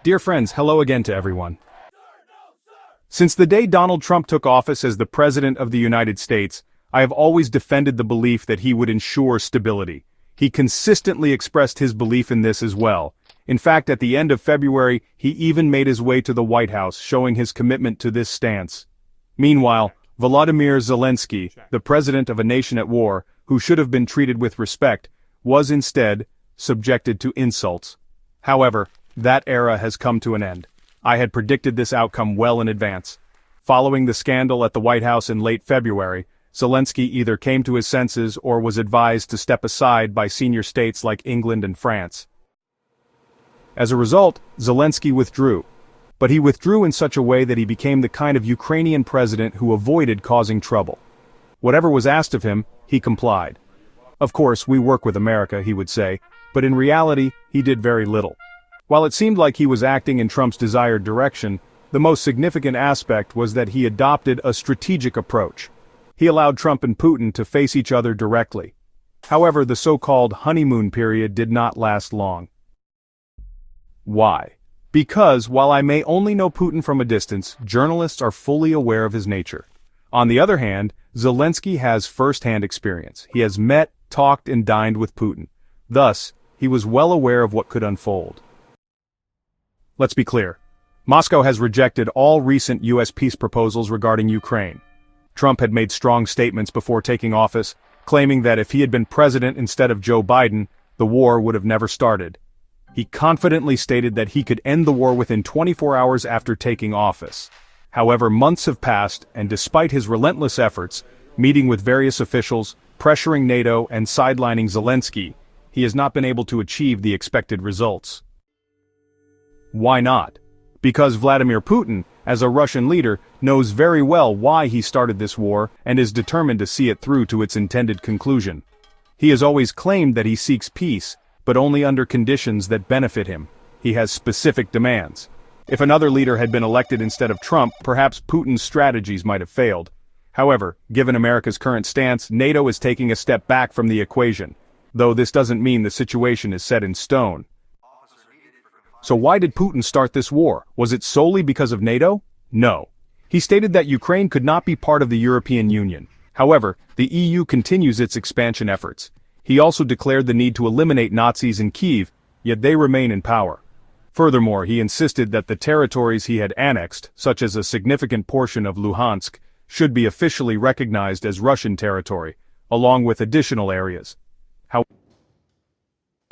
Dear friends, hello again to everyone. Since the day Donald Trump took office as the President of the United States, I have always defended the belief that he would ensure stability. He consistently expressed his belief in this as well. In fact, at the end of February, he even made his way to the White House, showing his commitment to this stance. Meanwhile, Volodymyr Zelensky, the president of a nation at war, who should have been treated with respect, was instead subjected to insults. However, that era has come to an end. I had predicted this outcome well in advance. Following the scandal at the White House in late February, Zelensky either came to his senses or was advised to step aside by senior states like England and France. As a result, Zelensky withdrew. But he withdrew in such a way that he became the kind of Ukrainian president who avoided causing trouble. Whatever was asked of him, he complied. Of course, we work with America, he would say, but in reality, he did very little. While it seemed like he was acting in Trump's desired direction, the most significant aspect was that he adopted a strategic approach. He allowed Trump and Putin to face each other directly. However, the so-called honeymoon period did not last long. Why? Because, while I may only know Putin from a distance, journalists are fully aware of his nature. On the other hand, Zelensky has first-hand experience. He has met, talked, and dined with Putin. Thus, he was well aware of what could unfold. Let's be clear. Moscow has rejected all recent U.S. peace proposals regarding Ukraine. Trump had made strong statements before taking office, claiming that if he had been president instead of Joe Biden, the war would have never started. He confidently stated that he could end the war within 24 hours after taking office. However, months have passed, and despite his relentless efforts, meeting with various officials, pressuring NATO, and sidelining Zelensky, he has not been able to achieve the expected results. Why not? Because Vladimir Putin, as a Russian leader, knows very well why he started this war and is determined to see it through to its intended conclusion. He has always claimed that he seeks peace, but only under conditions that benefit him. He has specific demands. If another leader had been elected instead of Trump, perhaps Putin's strategies might have failed. However, given America's current stance, NATO is taking a step back from the equation, though this doesn't mean the situation is set in stone. So why did Putin start this war? Was it solely because of NATO? No. He stated that Ukraine could not be part of the European Union. However, the EU continues its expansion efforts. He also declared the need to eliminate Nazis in Kyiv, yet they remain in power. Furthermore, he insisted that the territories he had annexed, such as a significant portion of Luhansk, should be officially recognized as Russian territory, along with additional areas. How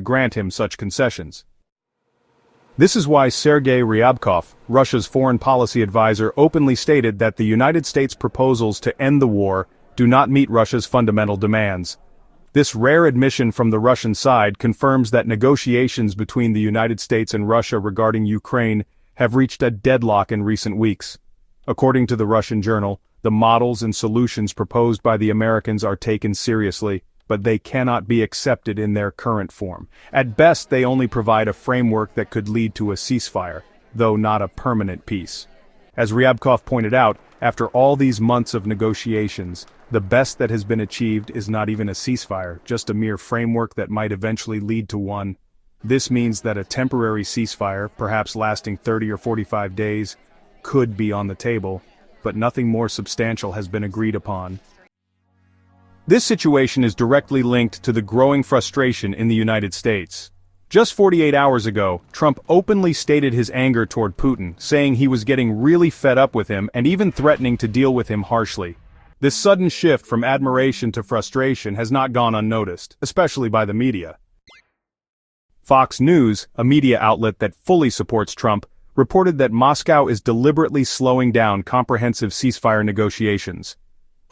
grant him such concessions? This is why Sergei Ryabkov, Russia's foreign policy advisor, openly stated that the United States' proposals to end the war do not meet Russia's fundamental demands. This rare admission from the Russian side confirms that negotiations between the United States and Russia regarding Ukraine have reached a deadlock in recent weeks. According to the Russian journal, the models and solutions proposed by the Americans are taken seriously, but they cannot be accepted in their current form. At best, they only provide a framework that could lead to a ceasefire, though not a permanent peace. As Ryabkov pointed out, after all these months of negotiations, the best that has been achieved is not even a ceasefire, just a mere framework that might eventually lead to one. This means that a temporary ceasefire, perhaps lasting 30 or 45 days, could be on the table, but nothing more substantial has been agreed upon. This situation is directly linked to the growing frustration in the United States. Just 48 hours ago, Trump openly stated his anger toward Putin, saying he was getting really fed up with him and even threatening to deal with him harshly. This sudden shift from admiration to frustration has not gone unnoticed, especially by the media. Fox News, a media outlet that fully supports Trump, reported that Moscow is deliberately slowing down comprehensive ceasefire negotiations.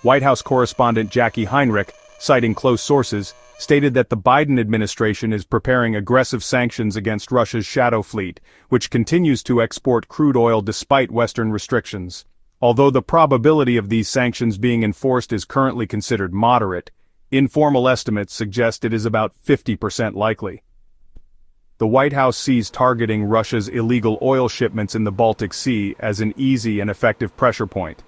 White House correspondent Jackie Heinrich, citing close sources, stated that the Biden administration is preparing aggressive sanctions against Russia's shadow fleet, which continues to export crude oil despite Western restrictions. Although the probability of these sanctions being enforced is currently considered moderate, informal estimates suggest it is about 50% likely. The White House sees targeting Russia's illegal oil shipments in the Baltic Sea as an easy and effective pressure point.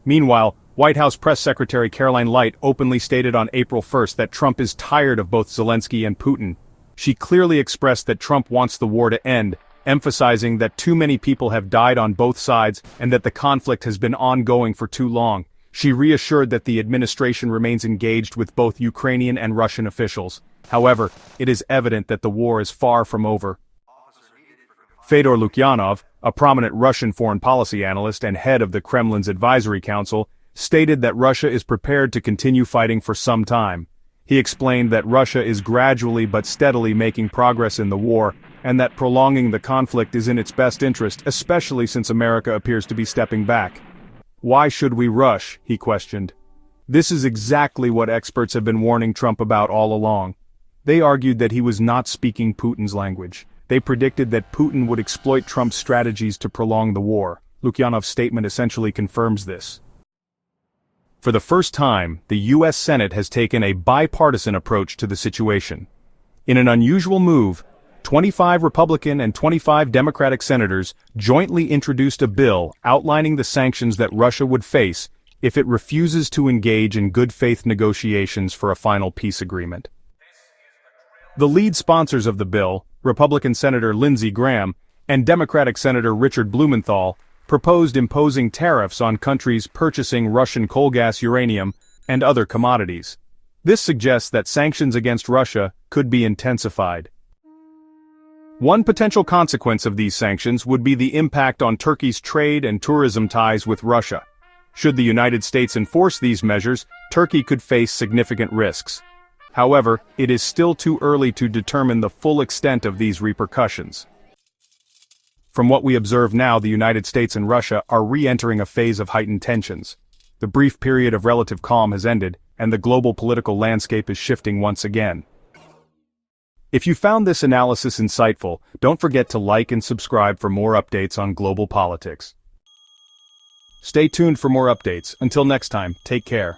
Meanwhile, White House Press Secretary Caroline Light openly stated on April 1st that Trump is tired of both Zelensky and Putin. She clearly expressed that Trump wants the war to end, emphasizing that too many people have died on both sides and that the conflict has been ongoing for too long. She reassured that the administration remains engaged with both Ukrainian and Russian officials. However, it is evident that the war is far from over. Fedor Lukyanov, a prominent Russian foreign policy analyst and head of the Kremlin's advisory council, stated that Russia is prepared to continue fighting for some time. He explained that Russia is gradually but steadily making progress in the war, and that prolonging the conflict is in its best interest, especially since America appears to be stepping back. Why should we rush? He questioned. This is exactly what experts have been warning Trump about all along. They argued that he was not speaking Putin's language. They predicted that Putin would exploit Trump's strategies to prolong the war. Lukyanov's statement essentially confirms this. For the first time, the U.S. Senate has taken a bipartisan approach to the situation. In an unusual move, 25 Republican and 25 Democratic senators jointly introduced a bill outlining the sanctions that Russia would face if it refuses to engage in good faith negotiations for a final peace agreement. The lead sponsors of the bill, Republican Senator Lindsey Graham and Democratic Senator Richard Blumenthal, proposed imposing tariffs on countries purchasing Russian coal gas, uranium, and other commodities. This suggests that sanctions against Russia could be intensified. One potential consequence of these sanctions would be the impact on Turkey's trade and tourism ties with Russia. Should the United States enforce these measures, Turkey could face significant risks. However, it is still too early to determine the full extent of these repercussions. From what we observe now, the United States and Russia are re-entering a phase of heightened tensions. The brief period of relative calm has ended, and the global political landscape is shifting once again. If you found this analysis insightful, don't forget to like and subscribe for more updates on global politics. Stay tuned for more updates. Until next time, take care.